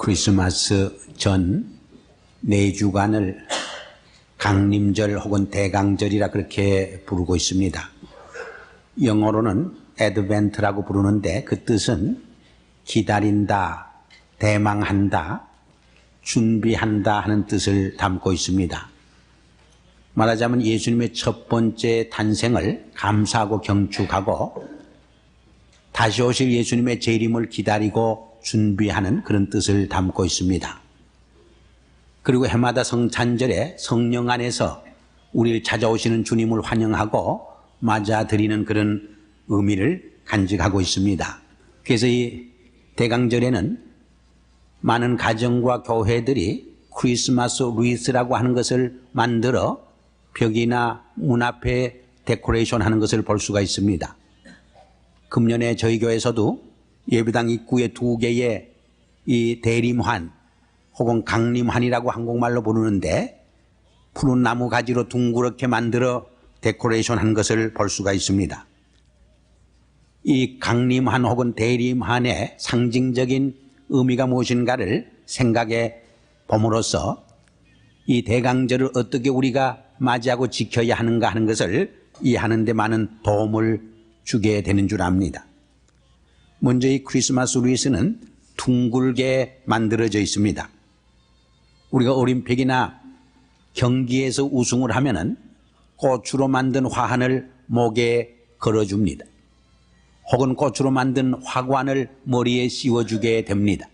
크리스마스 전 4주간을 강림절 혹은 대강절이라 그렇게 부르고 있습니다. 영어로는 애드벤트라고 부르는데 그 뜻은 기다린다, 대망한다, 준비한다 하는 뜻을 담고 있습니다. 말하자면 예수님의 첫 번째 탄생을 감사하고 경축하고 다시 오실 예수님의 재림을 기다리고 준비하는 그런 뜻을 담고 있습니다. 그리고 해마다 성찬절에 성령 안에서 우리를 찾아오시는 주님을 환영하고 맞아들이는 그런 의미를 간직하고 있습니다. 그래서 이 대강절에는 많은 가정과 교회들이 크리스마스 리스라고 하는 것을 만들어 벽이나 문 앞에 데코레이션 하는 것을 볼 수가 있습니다. 금년에 저희 교회에서도 예배당 입구에 2개의 이 대림환 혹은 강림환이라고 한국말로 부르는데 푸른 나무 가지로 둥그렇게 만들어 데코레이션 한 것을 볼 수가 있습니다. 이 강림환 혹은 대림환의 상징적인 의미가 무엇인가를 생각해 봄으로써 이 대강절을 어떻게 우리가 맞이하고 지켜야 하는가 하는 것을 이해하는 데 많은 도움을 주게 되는 줄 압니다. 먼저 이 크리스마스 리스는 둥글게 만들어져 있습니다. 우리가 올림픽이나 경기에서 우승을 하면은 꽃으로 만든 화환을 목에 걸어줍니다. 혹은 꽃으로 만든 화관을 머리에 씌워주게 됩니다.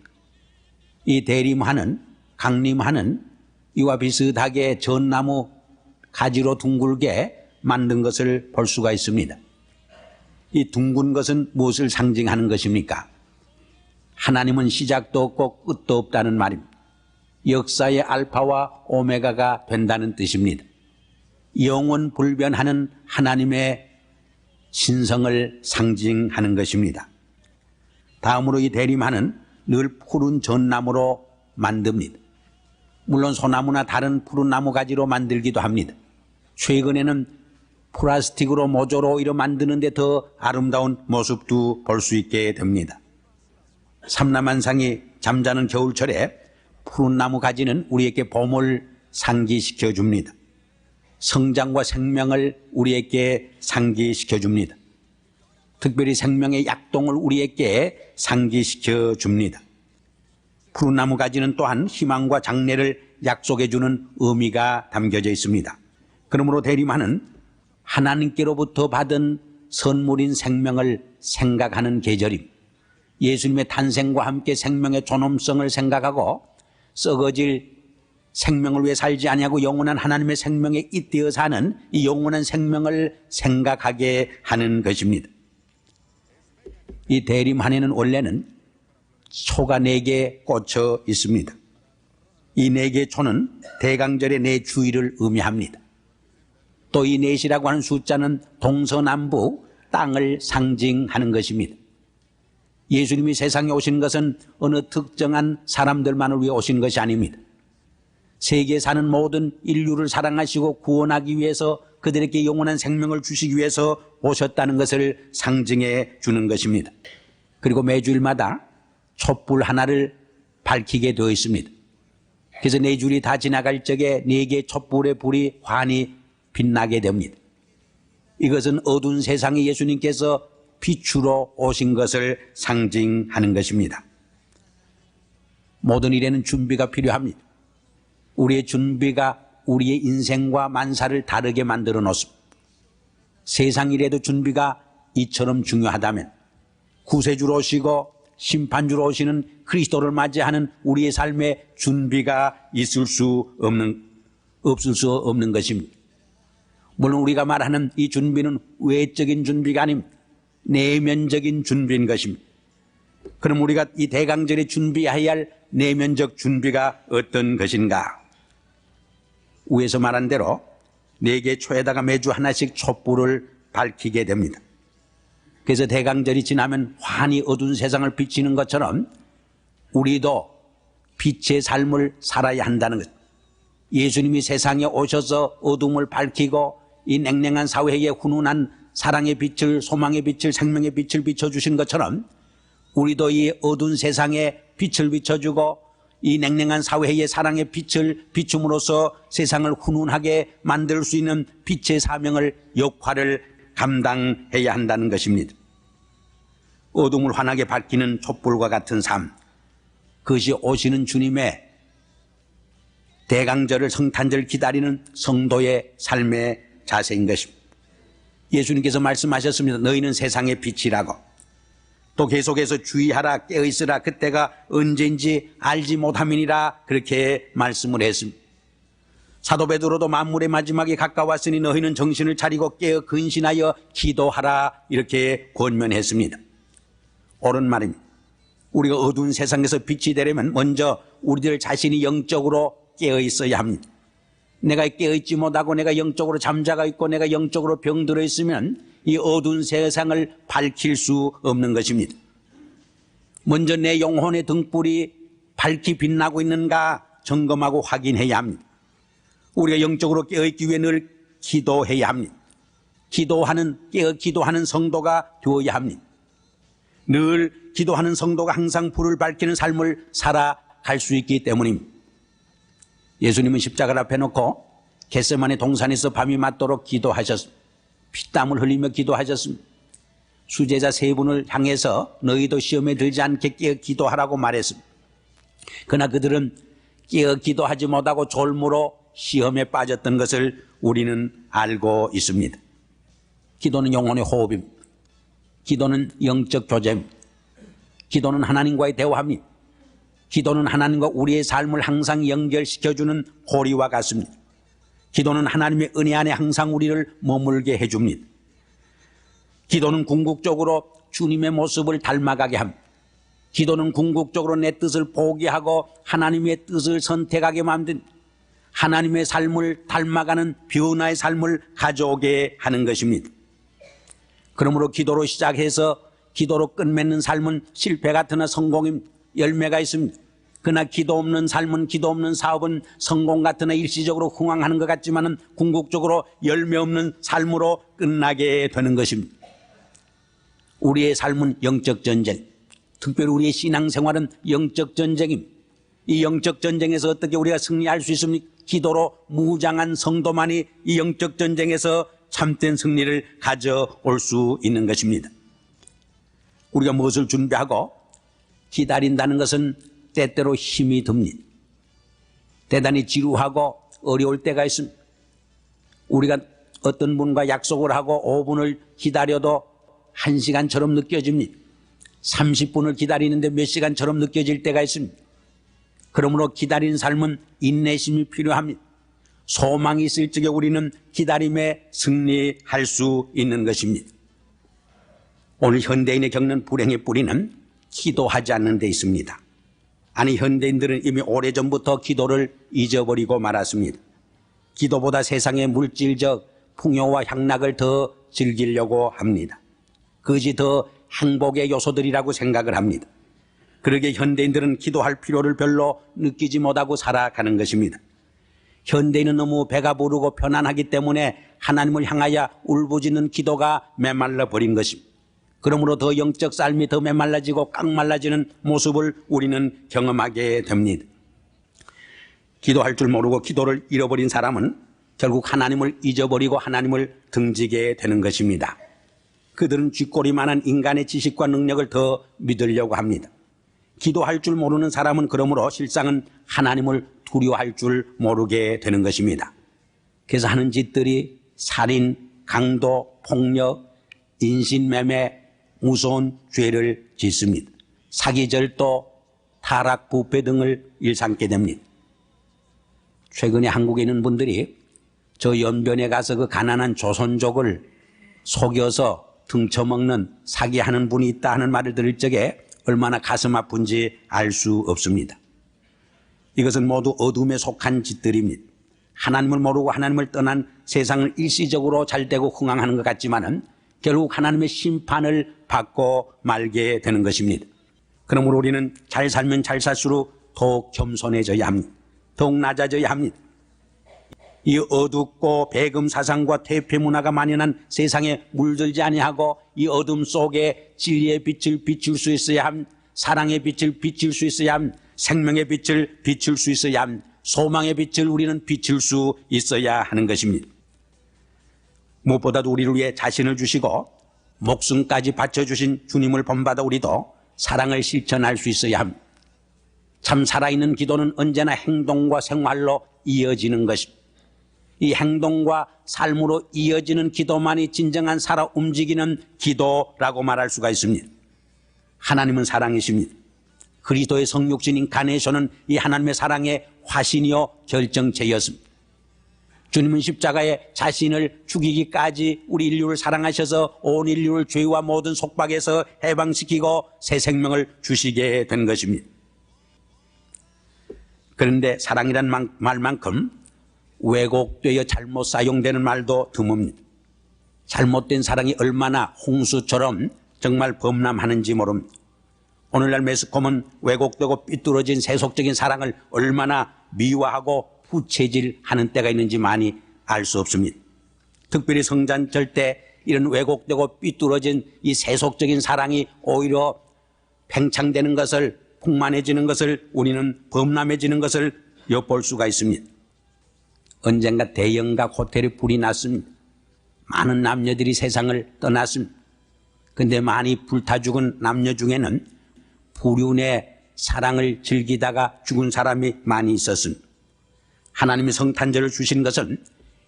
이 대림환은, 강림환은 이와 비슷하게 전나무 가지로 둥글게 만든 것을 볼 수가 있습니다. 이 둥근 것은 무엇을 상징하는 것입니까? 하나님은 시작도 없고 끝도 없다는 말입니다. 역사의 알파와 오메가가 된다는 뜻입니다. 영원 불변하는 하나님의 신성을 상징하는 것입니다. 다음으로 이 대림환은 늘 푸른 전나무로 만듭니다. 물론 소나무나 다른 푸른 나무 가지로 만들기도 합니다. 최근에는 플라스틱으로 모조로 오히려 만드는데 더 아름다운 모습도 볼 수 있게 됩니다. 삼라만상이 잠자는 겨울철에 푸른 나무 가지는 우리에게 봄을 상기시켜 줍니다. 성장과 생명을 우리에게 상기시켜 줍니다. 특별히 생명의 약동을 우리에게 상기시켜 줍니다. 푸른 나무 가지는 또한 희망과 장래를 약속해 주는 의미가 담겨져 있습니다. 그러므로 대림환은 하나님께로부터 받은 선물인 생명을 생각하는 계절입니다. 예수님의 탄생과 함께 생명의 존엄성을 생각하고 썩어질 생명을 위해 살지 아니하고 영원한 하나님의 생명에 잇대어 사는 이 영원한 생명을 생각하게 하는 것입니다. 이 대림환에는 원래는 초가 4개 꽂혀 있습니다. 이 4개의 초는 대강절의 4주일을 의미합니다. 또 이 4이라고 하는 숫자는 동서남북 땅을 상징하는 것입니다. 예수님이 세상에 오신 것은 어느 특정한 사람들만을 위해 오신 것이 아닙니다. 세계에 사는 모든 인류를 사랑하시고 구원하기 위해서 그들에게 영원한 생명을 주시기 위해서 오셨다는 것을 상징해 주는 것입니다. 그리고 매주일마다 촛불 하나를 밝히게 되어 있습니다. 그래서 4주일이 다 지나갈 적에 4개의 촛불의 불이 환히 빛나게 됩니다. 이것은 어두운 세상에 예수님께서 빛으로 오신 것을 상징하는 것입니다. 모든 일에는 준비가 필요합니다. 우리의 준비가 우리의 인생과 만사를 다르게 만들어 놓습니다. 세상 일에도 준비가 이처럼 중요하다면 구세주로 오시고 심판주로 오시는 그리스도를 맞이하는 우리의 삶에 준비가 없을 수 없는 것입니다. 물론 우리가 말하는 이 준비는 외적인 준비가 아닙니다. 내면적인 준비인 것입니다. 그럼 우리가 이 대강절에 준비해야 할 내면적 준비가 어떤 것인가? 위에서 말한 대로 4개의 초에다가 매주 하나씩 촛불을 밝히게 됩니다. 그래서 대강절이 지나면 환히 어두운 세상을 비치는 것처럼 우리도 빛의 삶을 살아야 한다는 것. 예수님이 세상에 오셔서 어둠을 밝히고 이 냉랭한 사회에 훈훈한 사랑의 빛을, 소망의 빛을, 생명의 빛을 비춰주신 것처럼 우리도 이 어두운 세상에 빛을 비춰주고 이 냉랭한 사회에 사랑의 빛을 비춤으로써 세상을 훈훈하게 만들 수 있는 빛의 사명을, 역할을 감당해야 한다는 것입니다. 어둠을 환하게 밝히는 촛불과 같은 삶, 그것이 오시는 주님의 대강절을, 성탄절을 기다리는 성도의 삶의 자세인 것입니다. 예수님께서 말씀하셨습니다. 너희는 세상의 빛이라고. 또 계속해서 주의하라, 깨어있으라, 그때가 언제인지 알지 못함이니라, 그렇게 말씀을 했습니다. 사도 베드로도 만물의 마지막이 가까웠으니 너희는 정신을 차리고 깨어 근신하여 기도하라, 이렇게 권면했습니다. 옳은 말입니다. 우리가 어두운 세상에서 빛이 되려면 먼저 우리들 자신이 영적으로 깨어 있어야 합니다. 내가 깨어있지 못하고 내가 영적으로 잠자가 있고 내가 영적으로 병들어 있으면 이 어두운 세상을 밝힐 수 없는 것입니다. 먼저 내 영혼의 등불이 밝히 빛나고 있는가 점검하고 확인해야 합니다. 우리가 영적으로 깨어있기 위해 늘 기도해야 합니다. 깨어 기도하는 성도가 되어야 합니다. 늘 기도하는 성도가 항상 불을 밝히는 삶을 살아갈 수 있기 때문입니다. 예수님은 십자가를 앞에 놓고 겟세마네 동산에서 밤이 맞도록 기도하셨습니다. 피땀을 흘리며 기도하셨습니다. 수제자 세 분을 향해서 너희도 시험에 들지 않게 깨어 기도하라고 말했습니다. 그러나 그들은 깨어 기도하지 못하고 졸므로 시험에 빠졌던 것을 우리는 알고 있습니다. 기도는 영혼의 호흡입니다. 기도는 영적 교제입니다. 기도는 하나님과의 대화입니다. 기도는 하나님과 우리의 삶을 항상 연결시켜주는 고리와 같습니다. 기도는 하나님의 은혜 안에 항상 우리를 머물게 해줍니다. 기도는 궁극적으로 주님의 모습을 닮아가게 합니다. 기도는 궁극적으로 내 뜻을 포기하고 하나님의 뜻을 선택하게 만듭니다. 하나님의 삶을 닮아가는 변화의 삶을 가져오게 하는 것입니다. 그러므로 기도로 시작해서 기도로 끝맺는 삶은 실패 같으나 성공입니다. 열매가 있습니다. 그러나 기도 없는 삶은, 기도 없는 사업은 성공 같으나 일시적으로 흥황하는 것 같지만은 궁극적으로 열매 없는 삶으로 끝나게 되는 것입니다. 우리의 삶은 영적 전쟁, 특별히 우리의 신앙생활은 영적 전쟁입니다. 이 영적 전쟁에서 어떻게 우리가 승리할 수 있습니까? 기도로 무장한 성도만이 이 영적 전쟁에서 참된 승리를 가져올 수 있는 것입니다. 우리가 무엇을 준비하고 기다린다는 것은 때때로 힘이 듭니다. 대단히 지루하고 어려울 때가 있습니다. 우리가 어떤 분과 약속을 하고 5분을 기다려도 1시간처럼 느껴집니다. 30분을 기다리는데 몇 시간처럼 느껴질 때가 있습니다. 그러므로 기다리는 삶은 인내심이 필요합니다. 소망이 있을 적에 우리는 기다림에 승리할 수 있는 것입니다. 오늘 현대인이 겪는 불행의 뿌리는 기도하지 않는 데 있습니다. 아니, 현대인들은 이미 오래전부터 기도를 잊어버리고 말았습니다. 기도보다 세상의 물질적 풍요와 향락을 더 즐기려고 합니다. 그것이 더 행복의 요소들이라고 생각을 합니다. 그러기에 현대인들은 기도할 필요를 별로 느끼지 못하고 살아가는 것입니다. 현대인은 너무 배가 부르고 편안하기 때문에 하나님을 향하여 울부짖는 기도가 메말라 버린 것입니다. 그러므로 더 영적 삶이 더 메말라지고 깡말라지는 모습을 우리는 경험하게 됩니다. 기도할 줄 모르고 기도를 잃어버린 사람은 결국 하나님을 잊어버리고 하나님을 등지게 되는 것입니다. 그들은 쥐꼬리만한 인간의 지식과 능력을 더 믿으려고 합니다. 기도할 줄 모르는 사람은 그러므로 실상은 하나님을 두려워할 줄 모르게 되는 것입니다. 그래서 하는 짓들이 살인, 강도, 폭력, 인신매매, 무서운 죄를 짓습니다. 사기절도, 타락, 부패 등을 일삼게 됩니다. 최근에 한국에 있는 분들이 저 연변에 가서 그 가난한 조선족을 속여서 등쳐먹는 사기하는 분이 있다 하는 말을 들을 적에 얼마나 가슴 아픈지 알 수 없습니다. 이것은 모두 어둠에 속한 짓들입니다. 하나님을 모르고 하나님을 떠난 세상을 일시적으로 잘되고 흥황하는 것 같지만은 결국 하나님의 심판을 받고 말게 되는 것입니다. 그러므로 우리는 잘 살면 잘 살수록 더욱 겸손해져야 합니다. 더욱 낮아져야 합니다. 이 어둡고 배금 사상과 퇴폐 문화가 만연한 세상에 물들지 아니하고 이 어둠 속에 진리의 빛을 비출 수 있어야 합니다. 사랑의 빛을 비출 수 있어야 합니다. 생명의 빛을 비출 수 있어야 소망의 빛을 우리는 비출 수 있어야 하는 것입니다. 무엇보다도 우리를 위해 자신을 주시고 목숨까지 바쳐주신 주님을 본받아 우리도 사랑을 실천할 수 있어야 합니다. 참 살아있는 기도는 언제나 행동과 생활로 이어지는 것입니다. 이 행동과 삶으로 이어지는 기도만이 진정한 살아 움직이는 기도라고 말할 수가 있습니다. 하나님은 사랑이십니다. 그리스도의 성육신 인카네이션은 이 하나님의 사랑의 화신이요 결정체였습니다. 주님은 십자가에 자신을 죽이기까지 우리 인류를 사랑하셔서 온 인류를 죄와 모든 속박에서 해방시키고 새 생명을 주시게 된 것입니다. 그런데 사랑이란 말만큼 왜곡되어 잘못 사용되는 말도 드뭅니다. 잘못된 사랑이 얼마나 홍수처럼 정말 범람하는지 모릅니다. 오늘날 매스컴은 왜곡되고 삐뚤어진 세속적인 사랑을 얼마나 미화하고 부채질하는 때가 있는지 많이 알 수 없습니다. 특별히 성탄절 때 이런 왜곡되고 삐뚤어진 이 세속적인 사랑이 오히려 팽창되는 것을, 풍만해지는 것을, 우리는 범람해지는 것을 엿볼 수가 있습니다. 언젠가 대형각 호텔에 불이 났습니다. 많은 남녀들이 세상을 떠났습니다. 그런데 많이 불타 죽은 남녀 중에는 불륜의 사랑을 즐기다가 죽은 사람이 많이 있었습니다. 하나님이 성탄절을 주신 것은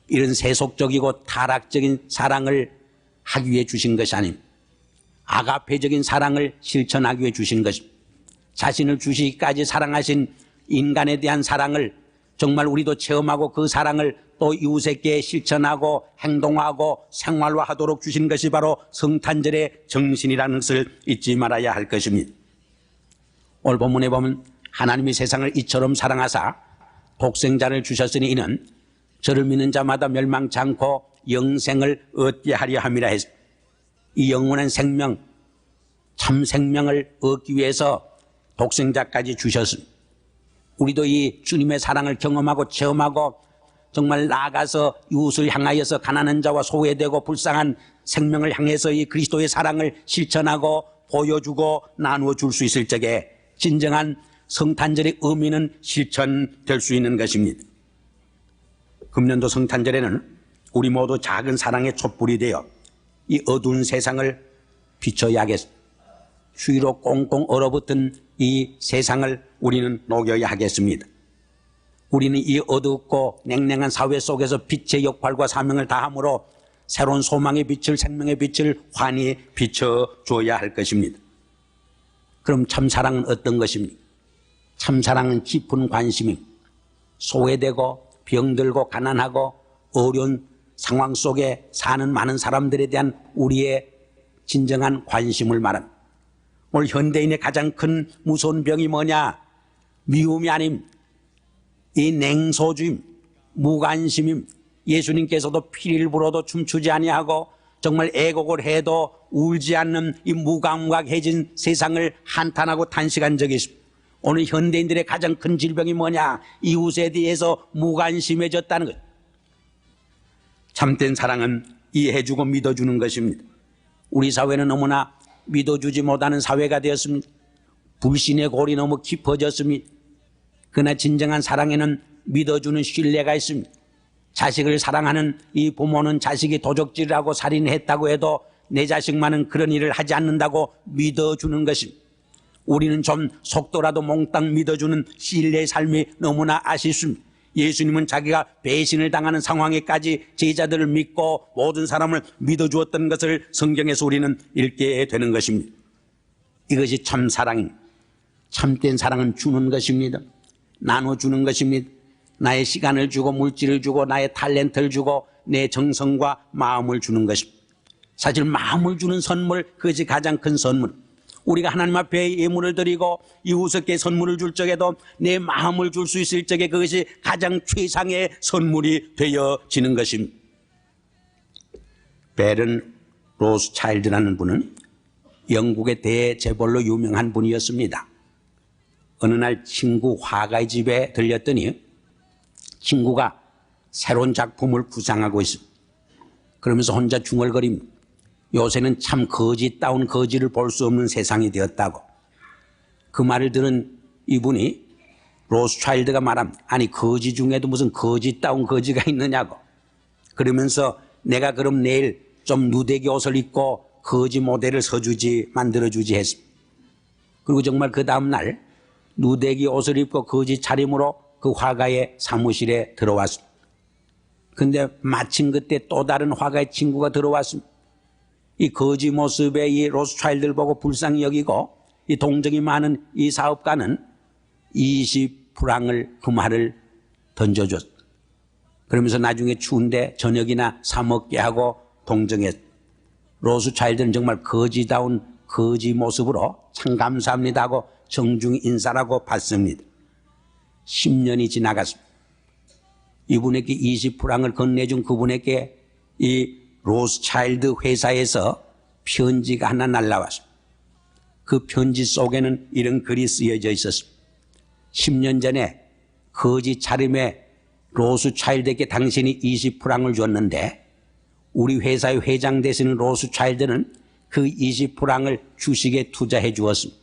이런 세속적이고 타락적인 사랑을 하기 위해 주신 것이 아닙니다. 아가페적인 사랑을 실천하기 위해 주신 것입니다. 자신을 주시기까지 사랑하신 인간에 대한 사랑을 정말 우리도 체험하고 그 사랑을 또 이웃에게 실천하고 행동하고 생활화하도록 주신 것이 바로 성탄절의 정신이라는 것을 잊지 말아야 할 것입니다. 오늘 본문에 보면 하나님이 세상을 이처럼 사랑하사 독생자를 주셨으니 이는 저를 믿는 자마다 멸망치 않고 영생을 얻게 하려 함이라 했습니다. 이 영원한 생명, 참 생명을 얻기 위해서 독생자까지 주셨습니다. 우리도 이 주님의 사랑을 경험하고 체험하고 정말 나아가서 이웃을 향하여서 가난한 자와 소외되고 불쌍한 생명을 향해서 이 그리스도의 사랑을 실천하고 보여주고 나누어 줄 수 있을 적에 진정한 성탄절의 의미는 실천될 수 있는 것입니다. 금년도 성탄절에는 우리 모두 작은 사랑의 촛불이 되어 이 어두운 세상을 비춰야겠습니다. 추위로 꽁꽁 얼어붙은 이 세상을 우리는 녹여야 하겠습니다. 우리는 이 어둡고 냉랭한 사회 속에서 빛의 역할과 사명을 다함으로 새로운 소망의 빛을, 생명의 빛을 환히 비춰줘야 할 것입니다. 그럼 참사랑은 어떤 것입니까? 참사랑은 깊은 관심입니다. 소외되고 병들고 가난하고 어려운 상황 속에 사는 많은 사람들에 대한 우리의 진정한 관심을 말합니다. 오늘 현대인의 가장 큰 무서운 병이 뭐냐? 미움이 아님, 이 냉소주임, 무관심임. 예수님께서도 피를 불어도 춤추지 아니하고 정말 애곡을 해도 울지 않는 이 무감각해진 세상을 한탄하고 탄식한 적이 있습니다. 오늘 현대인들의 가장 큰 질병이 뭐냐? 이웃에 대해서 무관심해졌다는 것. 참된 사랑은 이해해주고 믿어주는 것입니다. 우리 사회는 너무나 믿어주지 못하는 사회가 되었습니다. 불신의 골이 너무 깊어졌습니다. 그러나 진정한 사랑에는 믿어주는 신뢰가 있습니다. 자식을 사랑하는 이 부모는 자식이 도적질하고 살인했다고 해도 내 자식만은 그런 일을 하지 않는다고 믿어주는 것입니다. 우리는 좀 속도라도 몽땅 믿어주는 신뢰의 삶이 너무나 아쉽습니다. 예수님은 자기가 배신을 당하는 상황에까지 제자들을 믿고 모든 사람을 믿어주었던 것을 성경에서 우리는 읽게 되는 것입니다. 이것이 참 사랑입니다. 참된 사랑은 주는 것입니다. 나눠주는 것입니다. 나의 시간을 주고 물질을 주고 나의 탤런트를 주고 내 정성과 마음을 주는 것입니다. 사실 마음을 주는 선물, 그것이 가장 큰 선물. 우리가 하나님 앞에 예물을 드리고 이웃에게 선물을 줄 적에도 내 마음을 줄 수 있을 적에 그것이 가장 최상의 선물이 되어지는 것입니다. 베른 로스차일드라는 분은 영국의 대재벌로 유명한 분이었습니다. 어느 날 친구 화가의 집에 들렸더니 친구가 새로운 작품을 구상하고 있습니다. 그러면서 혼자 중얼거립니다. 요새는 참 거짓다운 거지를 볼 수 없는 세상이 되었다고. 그 말을 들은 이분이 로스차일드가 말합니다. 아니 거지 중에도 무슨 거지다운 거지가 있느냐고. 그러면서 내가 그럼 내일 좀 누대기 옷을 입고 거지 모델을 서주지 만들어주지 했습니다. 그리고 정말 그 다음날 누대기 옷을 입고 거지 차림으로 그 화가의 사무실에 들어왔습니다. 근데 마침 그때 또 다른 화가의 친구가 들어왔습니다. 이 거지 모습의 이 로스차일드를 보고 불쌍히 여기고 이 동정이 많은 이 사업가는 20프랑을 그 말을 던져줬다. 그러면서 나중에 추운데 저녁이나 사 먹게 하고 동정했다. 로스차일드는 정말 거지다운 거지 모습으로 참 감사합니다 하고 정중히 인사라고 받습니다. 10년이 지나갔습니다. 이분에게 20프랑을 건네준 그분에게 이 로스차일드 회사에서 편지가 하나 날라왔습니다. 그 편지 속에는 이런 글이 쓰여져 있었습니다. 10년 전에 거지 차림에 로스차일드에게 당신이 20프랑을 줬는데 우리 회사의 회장 되시는 로스차일드는 그 20프랑을 주식에 투자해 주었습니다.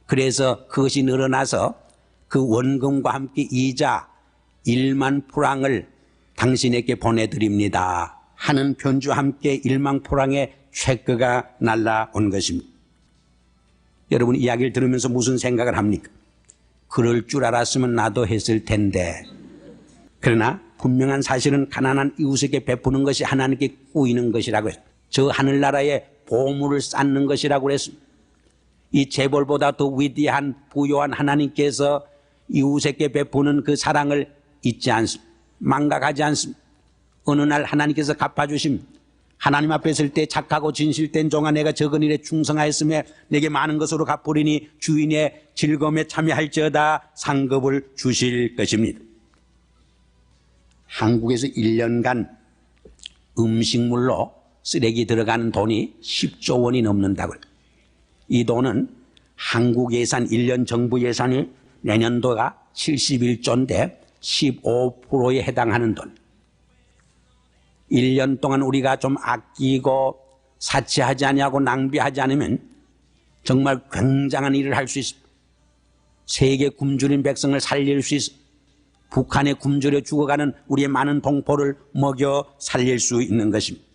그래서 그것이 늘어나서 그 원금과 함께 이자 1만 프랑을 당신에게 보내드립니다 하는 편지와 함께 1만 프랑의 체크가 날라온 것입니다. 여러분 이야기를 들으면서 무슨 생각을 합니까? 그럴 줄 알았으면 나도 했을 텐데. 그러나 분명한 사실은 가난한 이웃에게 베푸는 것이 하나님께 꾸이는 것이라고 했습니다. 저 하늘나라에 보물을 쌓는 것이라고 그랬습니다. 이 재벌보다 더 위대한 부요한 하나님께서 이웃에게 베푸는 그 사랑을 잊지 않습니다. 망각하지 않습니다. 어느 날 하나님께서 갚아주십니다. 하나님 앞에 설 때 착하고 진실된 종아 내가 적은 일에 충성하였으며 내게 많은 것으로 갚으리니 주인의 즐거움에 참여할지어다 상급을 주실 것입니다. 한국에서 1년간 음식물로 쓰레기 들어가는 돈이 10조 원이 넘는다고요. 이 돈은 한국 예산 1년 정부 예산이 내년도가 71조인데 15%에 해당하는 돈. 1년 동안 우리가 좀 아끼고 사치하지 아니하고 낭비하지 않으면 정말 굉장한 일을 할 수 있습니다. 세계 굶주린 백성을 살릴 수 있습니다. 북한에 굶주려 죽어가는 우리의 많은 동포를 먹여 살릴 수 있는 것입니다.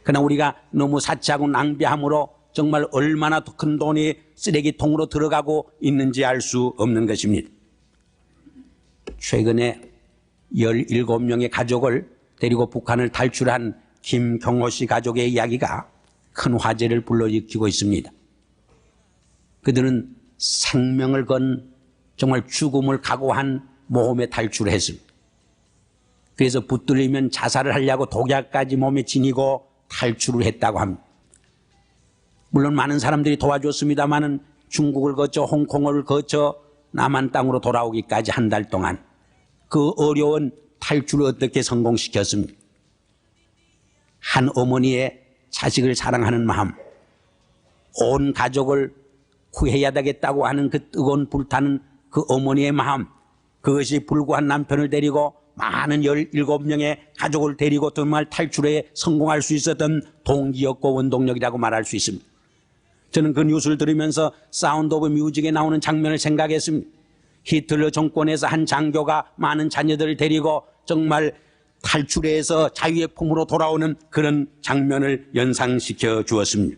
그러나 우리가 너무 사치하고 낭비함으로 정말 얼마나 더 큰 돈이 쓰레기통으로 들어가고 있는지 알 수 없는 것입니다. 최근에 17명의 가족을 데리고 북한을 탈출한 김경호 씨 가족의 이야기가 큰 화제를 불러일으키고 있습니다. 그들은 생명을 건 정말 죽음을 각오한 모험에 탈출을 했습니다. 그래서 붙들리면 자살을 하려고 독약까지 몸에 지니고 탈출을 했다고 합니다. 물론 많은 사람들이 도와줬습니다마는 중국을 거쳐 홍콩을 거쳐 남한 땅으로 돌아오기까지 한 달 동안 그 어려운 탈출을 어떻게 성공시켰습니까? 한 어머니의 자식을 사랑하는 마음, 온 가족을 구해야 되겠다고 하는 그 뜨거운 불타는 그 어머니의 마음, 그것이 불구한 남편을 데리고 많은 17명의 가족을 데리고 정말 탈출에 성공할 수 있었던 동기였고 원동력이라고 말할 수 있습니다. 저는 그 뉴스를 들으면서 사운드 오브 뮤직에 나오는 장면을 생각했습니다. 히틀러 정권에서 한 장교가 많은 자녀들을 데리고 정말 탈출해서 자유의 품으로 돌아오는 그런 장면을 연상시켜 주었습니다.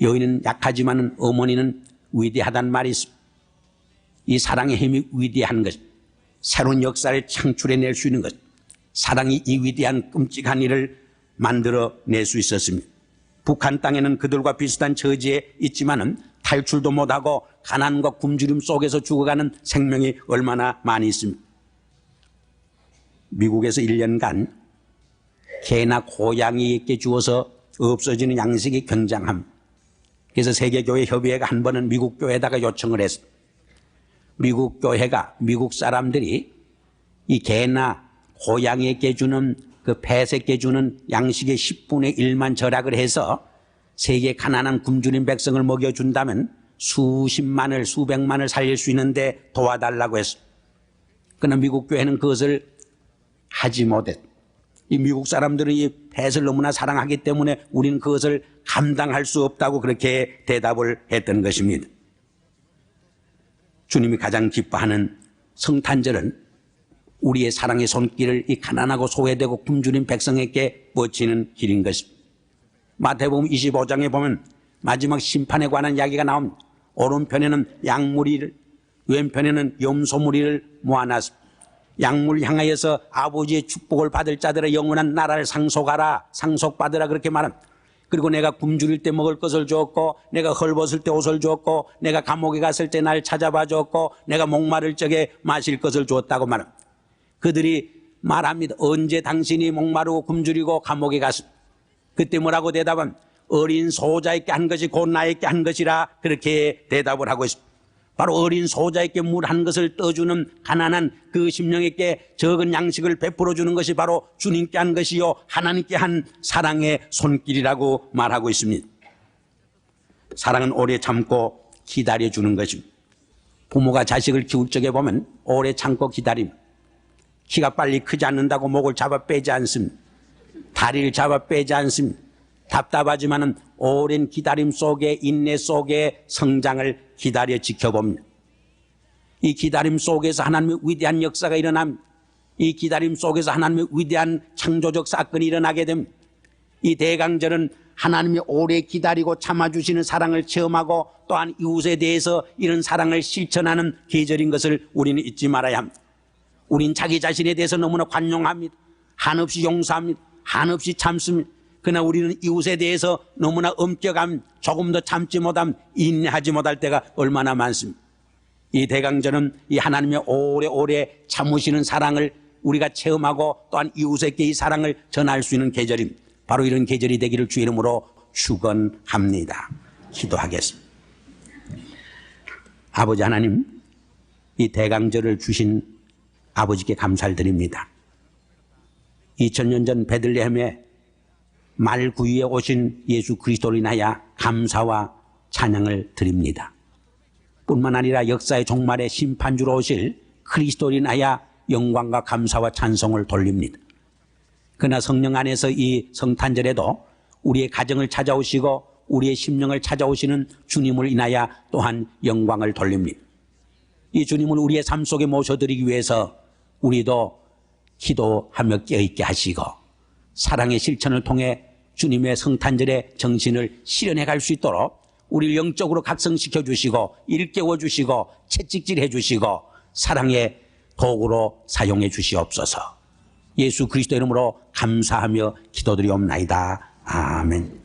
여인은 약하지만 어머니는 위대하다는 말이 있습니다. 이 사랑의 힘이 위대한 것, 새로운 역사를 창출해낼 수 있는 것, 사랑이 이 위대한 끔찍한 일을 만들어낼 수 있었습니다. 북한 땅에는 그들과 비슷한 처지에 있지만은 탈출도 못하고 가난과 굶주림 속에서 죽어가는 생명이 얼마나 많이 있습니다. 미국에서 1년간 개나 고양이에게 주어서 없어지는 양식이 굉장합니다. 그래서 세계교회협의회가 한 번은 미국 교회에다가 요청을 했습니다. 미국 교회가 미국 사람들이 이 개나 고양이에게 주는 그 폐새끼에 주는 양식의 10분의 1만 절약을 해서 세계 가난한 굶주린 백성을 먹여준다면 수십만을 수백만을 살릴 수 있는데 도와달라고 했어. 그러나 미국 교회는 그것을 하지 못했. 이 미국 사람들은 이 펫을 너무나 사랑하기 때문에 우리는 그것을 감당할 수 없다고 그렇게 대답을 했던 것입니다. 주님이 가장 기뻐하는 성탄절은 우리의 사랑의 손길을 이 가난하고 소외되고 굶주린 백성에게 뻗치는 길인 것입니다. 마태복음 25장에 보면 마지막 심판에 관한 이야기가 나옵니다. 오른편에는 양무리를, 왼편에는 염소무리를 모아놨습니다. 양물 향하여서 아버지의 축복을 받을 자들의 영원한 나라를 상속하라, 상속받으라 그렇게 말합니다. 그리고 내가 굶주릴 때 먹을 것을 주었고, 내가 헐벗을 때 옷을 주었고, 내가 감옥에 갔을 때 날 찾아봐 주었고, 내가 목마를 적에 마실 것을 주었다고 말합니다. 그들이 말합니다. 언제 당신이 목마르고 굶주리고 감옥에 갔습니까? 그때 뭐라고 대답합니다. 어린 소자에게 한 것이 곧 나에게 한 것이라 그렇게 대답을 하고 있습니다. 바로 어린 소자에게 물 한 것을 떠주는 가난한 그 심령에게 적은 양식을 베풀어 주는 것이 바로 주님께 한 것이요 하나님께 한 사랑의 손길이라고 말하고 있습니다. 사랑은 오래 참고 기다려주는 것입니다. 부모가 자식을 키울 적에 보면 오래 참고 기다립니다. 키가 빨리 크지 않는다고 목을 잡아 빼지 않습니다. 다리를 잡아 빼지 않습니다. 답답하지만은 오랜 기다림 속에, 인내 속에 성장을 기다려 지켜봅니다. 이 기다림 속에서 하나님의 위대한 역사가 일어납니다. 이 기다림 속에서 하나님의 위대한 창조적 사건이 일어나게 됩니다. 이 대강절은 하나님이 오래 기다리고 참아주시는 사랑을 체험하고 또한 이웃에 대해서 이런 사랑을 실천하는 계절인 것을 우리는 잊지 말아야 합니다. 우린 자기 자신에 대해서 너무나 관용합니다. 한없이 용서합니다. 한없이 참습니다. 그러나 우리는 이웃에 대해서 너무나 엄격함, 조금 더 참지 못함, 인내하지 못할 때가 얼마나 많습니다. 이 대강절은 이 하나님의 오래오래 참으시는 사랑을 우리가 체험하고 또한 이웃에게 이 사랑을 전할 수 있는 계절입니다. 바로 이런 계절이 되기를 주의 이름으로 축원합니다. 기도하겠습니다. 아버지 하나님, 이 대강절을 주신 아버지께 감사를 드립니다. 2000년 전 베들레헴에 말구유에 오신 예수 그리스도로 인하여 감사와 찬양을 드립니다. 뿐만 아니라 역사의 종말에 심판주로 오실 그리스도로 인하여 영광과 감사와 찬송을 돌립니다. 그러나 성령 안에서 이 성탄절에도 우리의 가정을 찾아오시고 우리의 심령을 찾아오시는 주님을 인하여 또한 영광을 돌립니다. 이 주님을 우리의 삶 속에 모셔드리기 위해서 우리도 기도하며 깨어있게 하시고 사랑의 실천을 통해 주님의 성탄절의 정신을 실현해 갈 수 있도록 우리를 영적으로 각성시켜 주시고 일깨워 주시고 채찍질해 주시고 사랑의 도구로 사용해 주시옵소서. 예수 그리스도 이름으로 감사하며 기도드리옵나이다. 아멘.